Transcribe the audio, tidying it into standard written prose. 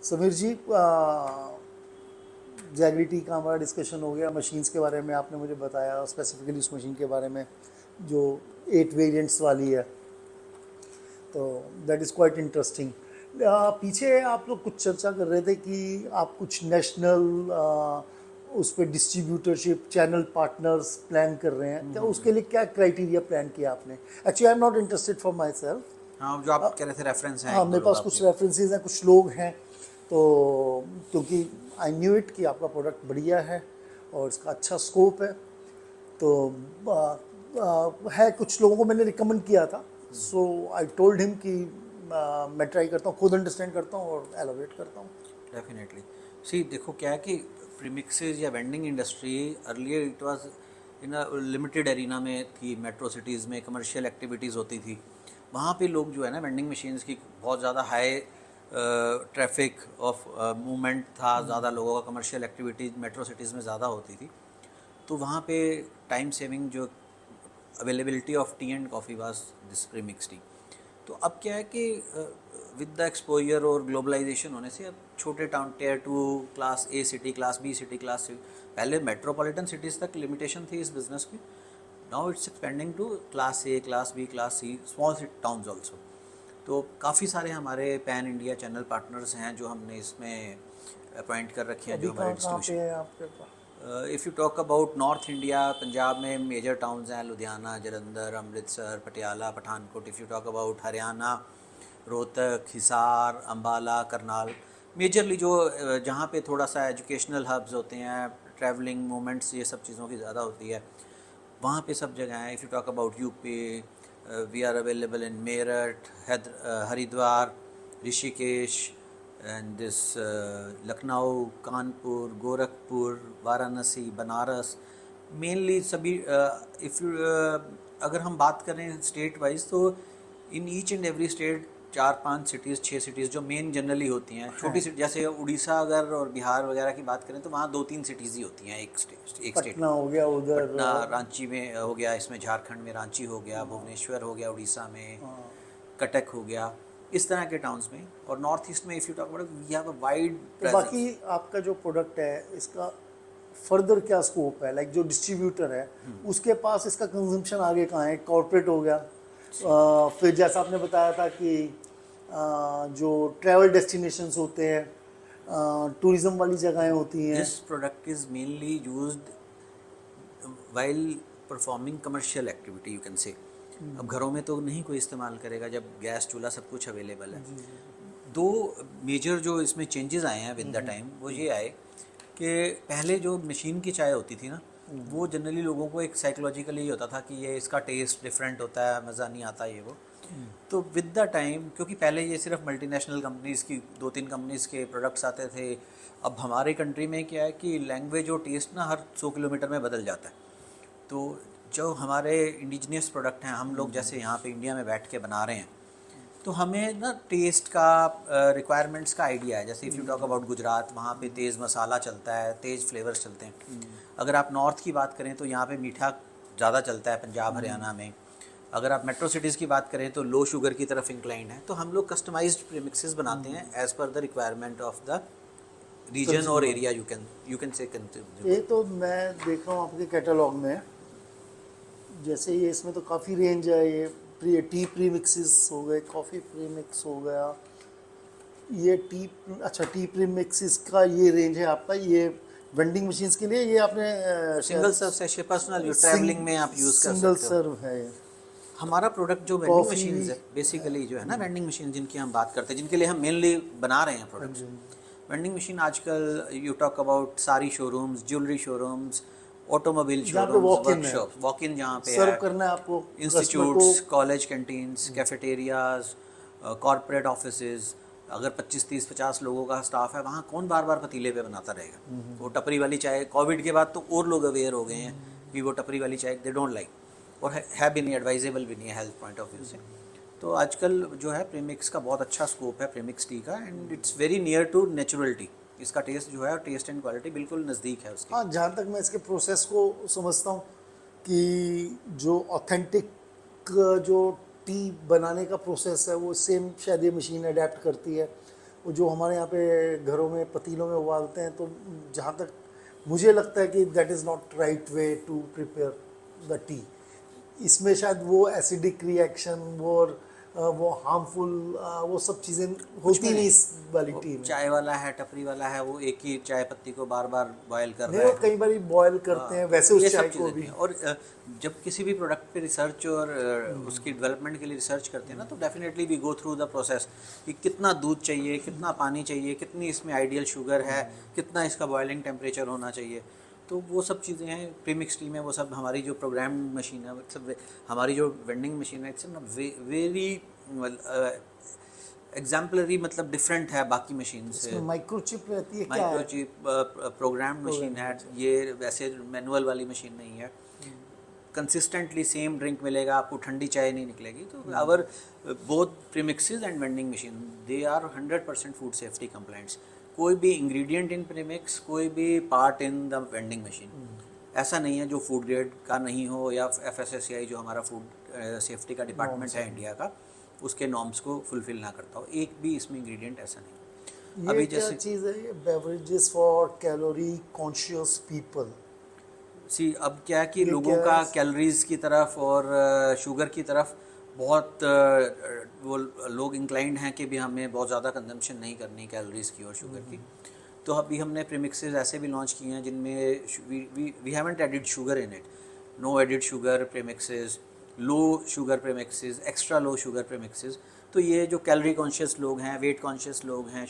समीर जी, jaggery T का हमारा discussion हो गया, मशीन्स के बारे में आपने मुझे बताया, स्पेसिफिकली उस मशीन के बारे में जो 8 वेरिएंट्स वाली है, तो दैट इज़ क्वाइट इंटरेस्टिंग। पीछे आप लोग कुछ चर्चा कर रहे थे कि आप कुछ नेशनल उस पर डिस्ट्रीब्यूटरशिप चैनल पार्टनर्स प्लान कर रहे हैं, क्या उसके लिए क्या क्राइटेरिया प्लान किया आपने? Actually I am not interested for my self. हाँ, जो आप कह रहे थे रेफरेंस हैं हाँ, एक दो मेरे लोग पास कुछ आपके। रेफरेंसेस हैं, कुछ लोग हैं, तो क्योंकि आई न्यू इट कि आपका प्रोडक्ट बढ़िया है और इसका अच्छा स्कोप है, तो है कुछ लोगों को मैंने रिकमेंड किया था। सो आई टोल्ड हिम कि मैं ट्राई करता हूँ, खुद अंडरस्टैंड करता हूँ और एलोवेट करता हूँ। डेफिनेटली। सी देखो क्या है कि प्रीमिक्सेस या vending industry earlier it was in a limited arena में थी, मेट्रो सिटीज़ में कमर्शियल एक्टिविटीज़ होती थी, वहाँ पे लोग जो है ना वेंडिंग मशीन्स की बहुत ज़्यादा हाई ट्रैफिक ऑफ मूवमेंट था, ज़्यादा लोगों का कमर्शियल एक्टिविटीज़ मेट्रो सिटीज़ में ज़्यादा होती थी, तो वहाँ पे टाइम सेविंग जो availability of tea and coffee was this premix tea. तो अब क्या है कि विद द एक्सपोजर और ग्लोबलाइजेशन होने से अब छोटे town tier two class A city, class B city, class C, पहले मेट्रोपॉलिटन सिटीज़ तक लिमिटेशन थी इस बिज़नेस की। Now it's expanding to class A, class B, class C, small towns also. तो काफ़ी सारे हमारे पैन इंडिया चैनल पार्टनर्स हैं जो हमने इसमें अपॉइंट कर रखे हैं, अभी जो हमारे कहाँ कहाँ पे डिस्ट्रीब्यूशन। है आपके पास? If you talk about north India, Punjab में मेजर टाउन्स हैं Ludhiana, Jalandhar, Amritsar, Patiala, Pathankot. If you talk about Haryana, Rohtak, Hisar, Ambala, Karnal, majorly जो जहाँ पे थोड़ा सा एजुकेशनल हब्स होते हैं, ट्रैवलिंग मोमेंट्स, ये सब चीज़ों की ज़्यादा होती है, वहाँ पे सब जगह हैं। If you talk about UP, we are available in Meerut, Haridwar, Rishikesh, and this Lucknow, Kanpur, Gorakhpur, Varanasi, Banaras, mainly सभी। इफ़ यू अगर हम बात करें स्टेट वाइज, तो in each and every state 4-5 cities, 6 cities जो मेन जनरली होती हैं, छोटी सिटी जैसे उड़ीसा अगर और बिहार वगैरह की बात करें तो वहाँ 2-3 सिटीज़ ही होती हैं एक स्टेट पटना में। हो गया उधर, पटना, रांची में हो गया, इसमें झारखंड में रांची हो गया, भुवनेश्वर हो गया उड़ीसा में, कटक हो गया, इस तरह के टाउन्स में। और नॉर्थ ईस्ट में if you talk about we have a wide तो बाकी प्रेजेंस। आपका जो प्रोडक्ट है इसका फर्दर क्या स्कोप है? लाइक जो डिस्ट्रीब्यूटर है उसके पास इसका कंजम्पशन आगे कहाँ है? कॉर्पोरेट हो गया, फिर जैसा आपने बताया था कि जो ट्रैवल डेस्टिनेशंस होते हैं, टूरिज्म वाली जगहें होती हैं। This product is mainly used while performing commercial activity, you can से। अब घरों में तो नहीं कोई इस्तेमाल करेगा जब गैस चूल्हा सब कुछ अवेलेबल है। दो मेजर जो इसमें चेंजेस आए हैं विद द टाइम वो ये आए कि पहले जो मशीन की चाय होती थी ना, वो जनरली लोगों को एक साइकोलॉजिकली होता था कि ये इसका टेस्ट डिफरेंट होता है, मज़ा नहीं आता ये वो। तो विद द टाइम, क्योंकि पहले ये सिर्फ मल्टीनेशनल कंपनीज़ की 2-3 कंपनीज़ के प्रोडक्ट्स आते थे, अब हमारे कंट्री में क्या है कि लैंग्वेज और टेस्ट ना हर 100 किलोमीटर में बदल जाता है। तो जो हमारे इंडिजिनियस प्रोडक्ट हैं, हम लोग जैसे यहाँ पे इंडिया में बैठ के बना रहे हैं, तो हमें ना टेस्ट का रिक्वायरमेंट्स का आइडिया है। जैसे if you talk about Gujarat, वहाँ पे तेज़ मसाला चलता है, तेज़ फ्लेवर्स चलते हैं। अगर आप नॉर्थ की बात करें तो यहाँ पे मीठा ज़्यादा चलता है, पंजाब हरियाणा में। अगर आप मेट्रो सिटीज़ की बात करें तो लो शुगर की तरफ इंक्लाइंड है। तो हम लोग कस्टमाइज्ड प्रीमिक्सेस बनाते हैं as per the requirement of the region और consumer, area, you can say ये कंज्यूमर। तो मैं देख रहा हूँ आपके कैटलॉग में, जैसे ये इसमें तो काफ़ी रेंज है। ये टी प्री मिक्सेस हो गए, कॉफ़ी प्री मिक्स हो गया, ये टी, अच्छा टी प्री मिक्सेस का ये रेंज है आपका। ये वेंडिंग मशीन्स के लिए ये आपने सिंगल शायद सर्व सेशे पर्सनल, जो ट्रैवलिंग में आप यूज़ कर सिंगल सकते हो। सर्व है ये। हमारा प्रोडक्ट जो वेंडिंग कॉफ़ी भी, मशीन्स है बेसिकली, जो है ना वेंडिंग मशीन जिनकी हम बात करते हैं, जिनके लिए हम मेनली बना रहे हैं हाँ प्रोडक्ट्स। जी, वेंडिंग मशीन आजकल यू टॉक अबाउट सारी शोरूम्स, ज्वेलरी शोरूम्स, ऑटोमोबाइल जहाँ पे शोरूम्स, वॉक इन है, वर्कशॉप्स, वॉक इन जहाँ पे सर्व है, करना है आपको कस्टमर को। Institutes, college canteens, cafeterias, corporate offices. अगर 25-30-50 लोगों का स्टाफ है, वहाँ कौन बार बार पतीले पे बनाता रहेगा? वो टपरी वाली चाय, कोविड के बाद तो और लोग अवेयर हो गए हैं कि वो टपरी वाली चाय दे डोंट लाइक, और है भी नहीं, एडवाइजेबल भी नहीं है हेल्थ पॉइंट ऑफ व्यू से। तो आजकल जो है प्रीमिक्स का बहुत अच्छा स्कोप है, प्रीमिक्स टी का, and it's very near to natural tea. इसका टेस्ट जो है, टेस्ट एंड क्वालिटी बिल्कुल नज़दीक है उसके। हाँ, जहाँ तक मैं इसके प्रोसेस को समझता हूँ कि जो ऑथेंटिक जो टी बनाने का प्रोसेस है वो सेम शायद ये मशीन अडेप्ट करती है। वो जो हमारे यहाँ पे घरों में पतीलों में उबालते हैं, तो जहाँ तक मुझे लगता है कि that is not right way to prepare the tea. इसमें शायद वो एसिडिक रिएक्शन वो हार्मफुल वो सब चीज़ें होती नहीं इस वाली वो टी में। चाय वाला है, टपरी वाला है, वो एक ही चाय पत्ती को बार बार बॉयल कर नहीं, रहा वो है। कई बार बॉयल करते हैं वैसे ये उस चाय सब को चीज़ें भी। हैं। और जब किसी भी प्रोडक्ट पे रिसर्च और उसकी डेवलपमेंट के लिए रिसर्च करते हैं ना, तो definitely we go through the process कि कितना दूध चाहिए, कितना पानी चाहिए, कितनी इसमें आइडियल शुगर है, कितना इसका बॉइलिंग टेम्परेचर होना चाहिए। तो वो सब चीज़ें हैं प्रीमिक्स टी में। वो सब हमारी जो प्रोग्राम मशीन है, वो सब हमारी जो वेंडिंग मशीन है, इट्स वेरी एग्जाम्पलरी, मतलब डिफरेंट है बाकी मशीन से। इसमें माइक्रोचिप रहती है, क्या है? माइक्रोचिप प्रोग्राम मशीन है ये, वैसे मैनुअल वाली मशीन नहीं है। कंसिस्टेंटली सेम ड्रिंक मिलेगा आपको, ठंडी चाय नहीं निकलेगी। तो our both premixes and vending machine, they are 100% food safety compliants. कोई भी इंग्रेडिएंट इन प्रीमिक्स, कोई भी part in the vending machine ऐसा नहीं है जो फूड ग्रेड का नहीं हो, या FSSAI जो हमारा फूड सेफ्टी का डिपार्टमेंट है इंडिया का, उसके नॉर्म्स को फुलफिल ना करता हो। एक भी इसमें इंग्रेडिएंट ऐसा नहीं। ये अभी क्या जैसे चीज़ है, beverages for calorie conscious people? अब क्या है कि ये लोगों क्या का है? कैलोरीज की तरफ और शुगर की तरफ बहुत वो लोग इंक्लाइंड हैं कि भी हमें बहुत ज़्यादा कंजम्पशन नहीं करनी कैलोरीज की और शुगर की। तो अभी हमने प्रीमिक्सेस ऐसे भी लॉन्च किए हैं जिनमें we haven't added sugar in it. No added sugar premixes, low sugar premixes, extra low sugar premixes. तो ये जो कैलोरी कॉन्शियस लोग हैं, वेट कॉन्शियस लोग हैं,